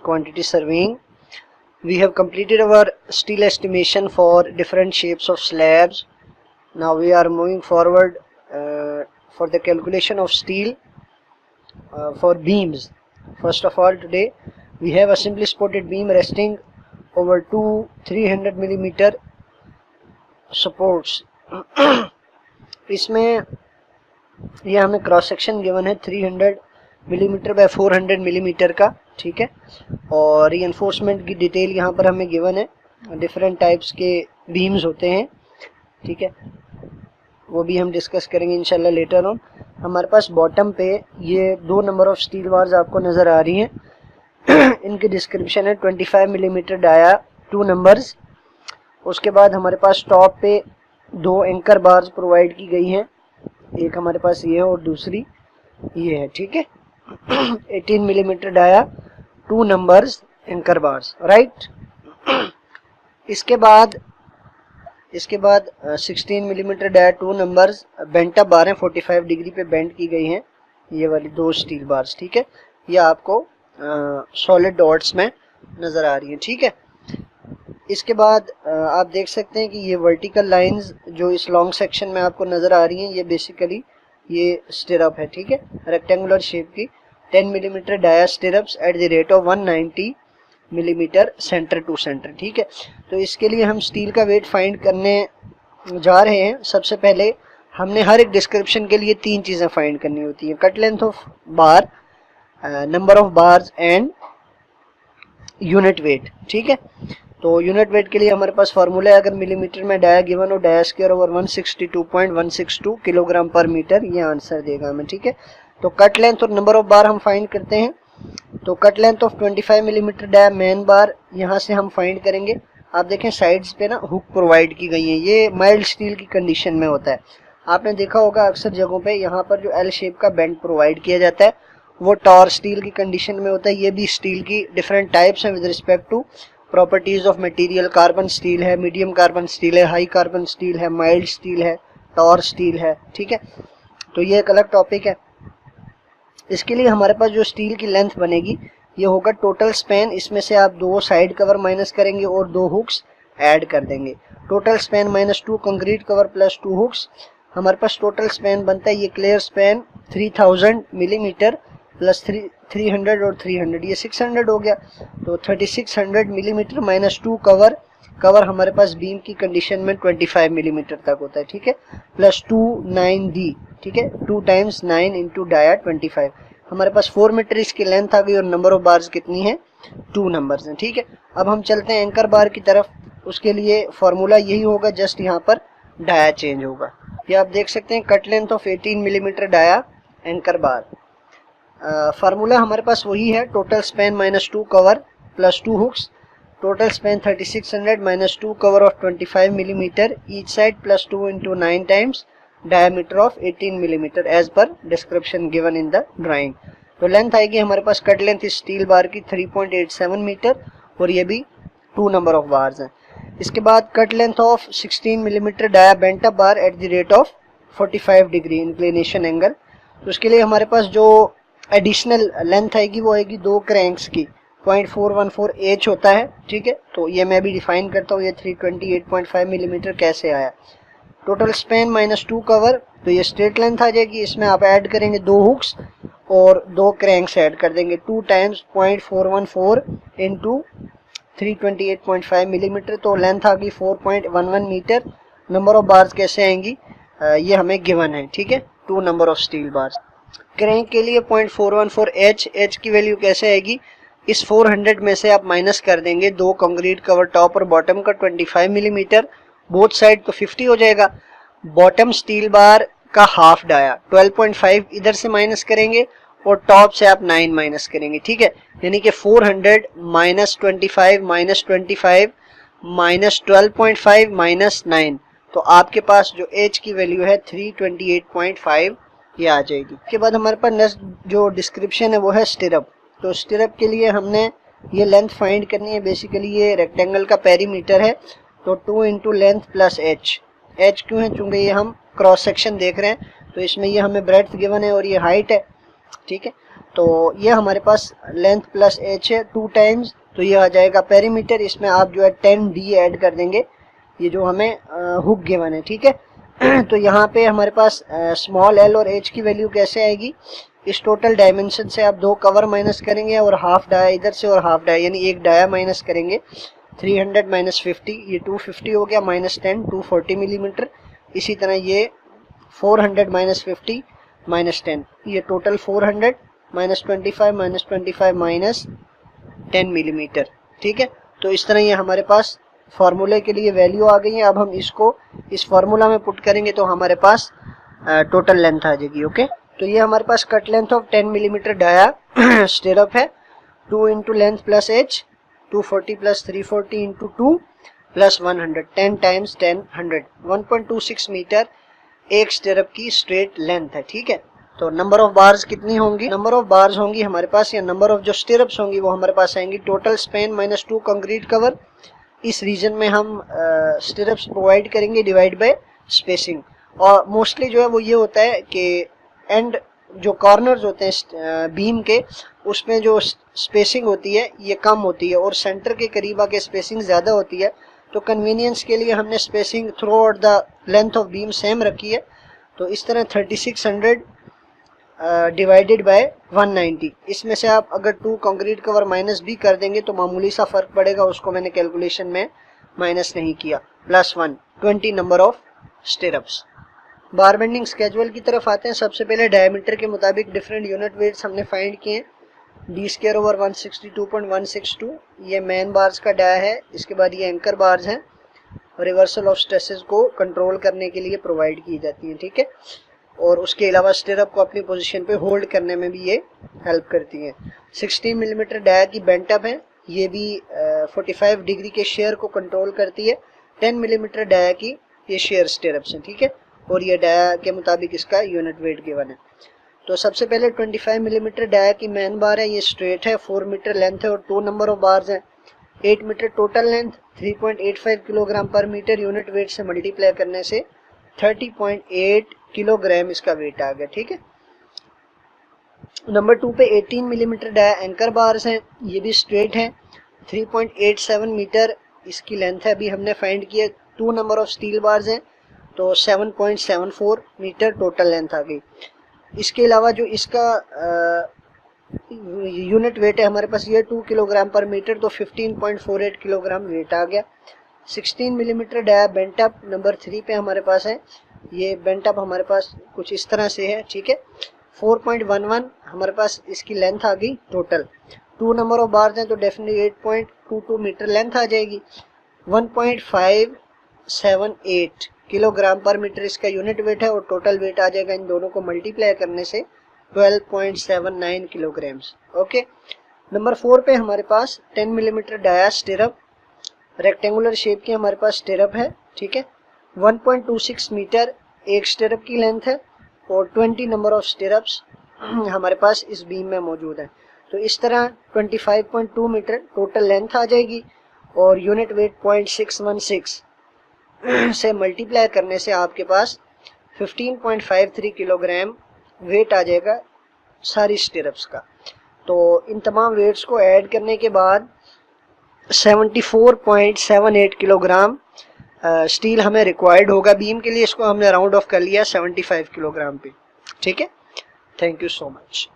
quantity surveying. We have completed our steel estimation for different shapes of slabs. Now we are moving forward for the calculation of steel for beams. First of all, today we have a simply supported beam resting over two 300 millimeter supports. इसमें ये हमें cross section given है 300 millimetre by 400 millimetre का, ठीक है। और reinforcement की detail यहाँ पर हमें गिवन है। डिफरेंट टाइप्स के बीम्स होते हैं, ठीक है, वो भी हम डिस्कस करेंगे इंशाल्लाह लेटर ऑन। हमारे पास बॉटम पे ये 2 नंबर ऑफ स्टील बार्स आपको नज़र आ रही हैं। इनकी डिस्क्रिप्शन है 25 मिलीमीटर डाया 2 नंबर्स। उसके बाद हमारे पास टॉप पे 2 एंकर बार्स प्रोवाइड की गई हैं, एक हमारे पास ये है और दूसरी ये है, ठीक है। 18 millimetre dia 2 numbers anchor bars, right. इसके बाद 16 millimetre dia 2 numbers bent up bar हैं, 45 डिग्री पे बेंड की गई हैं ये वाली 2 स्टील बार्स, ठीक है। ये आपको सॉलिड डॉट्स में नज़र आ रही है, ठीक है। इसके बाद आप देख सकते हैं कि ये वर्टिकल लाइंस जो इस लॉन्ग सेक्शन में आपको नज़र आ रही हैं, ये बेसिकली ये स्टिरअप है, ठीक है, रेक्टेंगुलर शेप की 10 millimetre dia stirrups at the rate of 190 millimetre centre to centre, ठीक है। तो इसके लिए हम स्टील का वेट फाइंड करने जा रहे हैं। सबसे पहले हमने हर एक डिस्क्रिप्शन के लिए 3 चीज़ें फाइंड करनी होती हैं: cut length of bar, number of bars and unit weight, ठीक है। तो यूनिट वेट के लिए हमारे पास फार्मूला है, अगर मिलीमीटर में डाया गिवन हो dia square over 162.162 kilogram per metre, ये आंसर देगा हमें, ठीक है। तो कट लेंथ और नंबर ऑफ बार हम फाइंड करते हैं। तो cut length of 25 millimetre dia main bar यहाँ से हम फाइंड करेंगे। आप देखें साइड्स पे ना हुक प्रोवाइड की गई है, ये माइल्ड स्टील की कंडीशन में होता है। आपने देखा होगा अक्सर जगहों पे यहाँ पर जो एल शेप का बेंड प्रोवाइड किया जाता है वो टॉर स्टील की कंडीशन में होता है। ये भी स्टील की डिफरेंट टाइप्स हैं with respect to properties of material. Carbon steel है, मीडियम कार्बन स्टील है, हाई कार्बन स्टील है, माइल्ड स्टील है, टॉर स्टील है, ठीक है। तो ये एक अलग टॉपिक है। इसके लिए हमारे पास जो स्टील की लेंथ बनेगी ये होगा टोटल स्पैन, इसमें से आप 2 साइड कवर माइनस करेंगे और 2 हुक्स ऐड कर देंगे। Total span -2 concrete cover plus 2 hooks, हमारे पास टोटल स्पैन बनता है ये क्लियर स्पैन 3000 मिलीमीटर प्लस 300 और 300, ये 600 हो गया। तो 3600 मिलीमीटर -2 कवर हमारे पास बीम की कंडीशन में 25 मिलीमीटर तक होता है, ठीक है, प्लस 2 9D, ठीक है, 2 टाइम्स 9 इंटू डाया 25। हमारे पास 4 मीटर इसकी लेंथ आ गई और नंबर ऑफ बार्स कितनी है, 2 नंबर्स हैं, ठीक है। अब हम चलते हैं एंकर बार की तरफ। उसके लिए फॉर्मूला यही होगा, जस्ट यहाँ पर डाया चेंज होगा। ये आप देख सकते हैं cut length of 18 millimetre dia anchor bar. Formula हमारे पास वही है, total span -2 cover plus 2 hooks, total span 3600 -2 cover of 25 millimetre each side plus 2 into 9 times diameter of 18 millimetre as per description given in the drawing. तो length आएगी हमारे पास cut length इस steel bar की 3.87 मीटर और ये भी 2 number of bars हैं। इसके बाद cut length of 16 millimetre dia bent up bar at the rate of 45 degree inclination angle. तो उसके लिए हमारे पास जो एडिशनल लेंथ आएगी वो आएगी 2 क्रैंक्स की, 0.414 होता है, ठीक है। तो ये मैं भी डिफाइन करता हूँ, ये 328.5 मिलीमीटर कैसे आया। टोटल स्पैन -2 कवर, तो ये स्ट्रेट लेंथ आ जाएगी, इसमें आप ऐड करेंगे 2 हुक्स और 2 क्रैंक्स ऐड कर देंगे, 2 टाइम्स 0.414 इंटू 328.5 मिलीमीटर, तो लेंथ आ गई 4.11 मीटर। नंबर ऑफ बार्स कैसे आएंगी ये हमें गिवन है, ठीक है, 2 number of steel bars. Crank के लिए 0.414 H की वैल्यू कैसे आएगी, इस 400 में से आप माइनस कर देंगे 2 कंक्रीट कवर टॉप और बॉटम का 25 मिलीमीटर, बोथ साइड तो 50 हो जाएगा। बॉटम स्टील बार का हाफ डाया 12.5 इधर से माइनस करेंगे और टॉप से आप 9 माइनस करेंगे, ठीक है। यानी कि 400 -25 -25 -12.5 -9, तो आपके पास जो H की वैल्यू है 328.5 ये आ जाएगी। उसके बाद हमारे पास नेक्स्ट जो डिस्क्रिप्शन है वो है स्टिरअप। तो स्टिरअप के लिए हमने ये लेंथ फाइंड करनी है। बेसिकली ये रेक्टेंगल का पेरीमीटर है, तो 2 इंटू लेंथ प्लस H क्यों है, चूंकि ये हम क्रॉस सेक्शन देख रहे हैं तो इसमें ये हमें ब्रेड्थ गिवन है और ये हाइट है, ठीक है। तो ये हमारे पास लेंथ प्लस एच है 2 टाइम्स, तो ये आ जाएगा पेरीमीटर। इसमें आप जो है 10d ऐड कर देंगे, ये जो हमें हुक गिवन है, ठीक है। तो यहाँ पे हमारे पास स्मॉल एल और एच की वैल्यू कैसे आएगी, इस टोटल डायमेंशन से आप 2 कवर माइनस करेंगे और हाफ डाया इधर से और हाफ डाया यानी एक डाया माइनस करेंगे। 300 माइनस 50 ये 250 हो गया, माइनस 10 240 मिलीमीटर। इसी तरह ये 400 माइनस 50 माइनस 10 ये टोटल 400 माइनस 25 माइनस 10 मिलीमीटर, ठीक है। तो इस तरह ये हमारे पास फार्मूले के लिए वैल्यू आ गई है। अब हम इसको इस फार्मूला में पुट करेंगे तो हमारे पास टोटल लेंथ आ जाएगी। ओके, तो ये हमारे पास cut length of 10 millimetre dia stirrup है। 2 into length plus H 240 plus 340 into 2 plus 100 10 times 10 100 1.26 metre एक स्टिरअप की स्ट्रेट लेंथ है, ठीक है। तो नंबर ऑफ बार्स कितनी होंगी, नंबर ऑफ बार्स होंगी हमारे पास या नंबर ऑफ जो स्टिरअप्स होंगी वो हमारे पास आएंगी total Spain minus 2 concrete cover. इस रीजन में हम स्टिरअप्स प्रोवाइड करेंगे डिवाइड बाय स्पेसिंग। और मोस्टली जो है वो ये होता है कि एंड जो कॉर्नर्स होते हैं बीम के उसमें जो स्पेसिंग होती है ये कम होती है और सेंटर के करीब आके स्पेसिंग ज़्यादा होती है। तो कन्वीनियंस के लिए हमने spacing through out the length of beam same रखी है। तो इस तरह 3600 डिवाइडेड बाय 190, इसमें से आप अगर 2 कंक्रीट कवर माइनस भी कर देंगे तो मामूली सा फर्क पड़ेगा, उसको मैंने कैलकुलेशन में माइनस नहीं किया। Plus 1 20 number of stirrups. Bar bending schedule की तरफ आते हैं। सबसे पहले डायमीटर के मुताबिक डिफरेंट यूनिट वेट्स हमने फाइंड किए हैं। डी स्क्वायर ओवर 162.162 ये मेन बार्स का डाया है। इसके बाद ये एंकर बार्स हैं, रिवर्सल ऑफ स्ट्रेसेस को कंट्रोल करने के लिए प्रोवाइड की जाती हैं, ठीक है। और उसके अलावा स्टिरअप को अपनी पोजीशन पे होल्ड करने में भी ये हेल्प करती हैं। 16 मिलीमीटर डाया की बेंटअप है, ये भी 45 डिग्री के शेयर को कंट्रोल करती है। 10 मिलीमीटर डाया की ये शेयर स्टिरअप्स हैं, ठीक है। और ये डाया के मुताबिक इसका यूनिट वेट गिवन है। तो सबसे पहले 25 मिलीमीटर डाया की मैन बार है, ये स्ट्रेट है, 4 मीटर लेंथ है और 2 नंबर ऑफ बार्स हैं। 8 metre total length 3.85 kilogram per metre unit weight से मल्टीप्लाई करने से 30.8 किलोग्राम इसका वेट आ गया, ठीक है। नंबर 2 पे 18 मिलीमीटर डाया एंकर बार्स हैं, ये भी स्ट्रेट है, 3.87 मीटर इसकी लेंथ है, अभी हमने फाइंड किया। 2 नंबर ऑफ स्टील बार्स हैं तो 7.74 मीटर टोटल लेंथ आ गई। इसके अलावा जो इसका यूनिट वेट है हमारे पास ये 2 किलोग्राम पर मीटर, तो 15.48 किलोग्राम वेट आ गया। 16 मिलीमीटर डाया बेंटअप नंबर 3 पे हमारे पास है, ये बेंटअप हमारे पास कुछ इस तरह से है, ठीक है। 4.11 हमारे पास इसकी लेंथ आ गई टोटल। 2 नंबर ऑफ बार्स हैं तो डेफिनेटली 8.22 मीटर लेंथ आ जाएगी। 1.578 किलोग्राम पर मीटर इसका यूनिट वेट है और टोटल वेट आ जाएगा इन दोनों को मल्टीप्लाई करने से 12.79 किलोग्राम्स। ओके, नंबर 4 पे हमारे पास 10 millimetre dia stirrup, rectangular shape की हमारे पास स्टिरअप है, ठीक है। 1.26 मीटर एक स्टिरअप की लेंथ है और 20 नंबर ऑफ स्टिरअप्स हमारे पास इस बीम में मौजूद है। तो इस तरह 25.2 मीटर टोटल लेंथ आ जाएगी और यूनिट वेट 0.616 से मल्टीप्लाई करने से आपके पास 15.53 किलोग्राम वेट आ जाएगा सारी स्टिरअप्स का। तो इन तमाम वेट्स को ऐड करने के बाद 74.78 किलोग्राम स्टील हमें रिक्वायर्ड होगा बीम के लिए। इसको हमने राउंड ऑफ कर लिया 75 किलोग्राम पे, ठीक है। Thank you so much.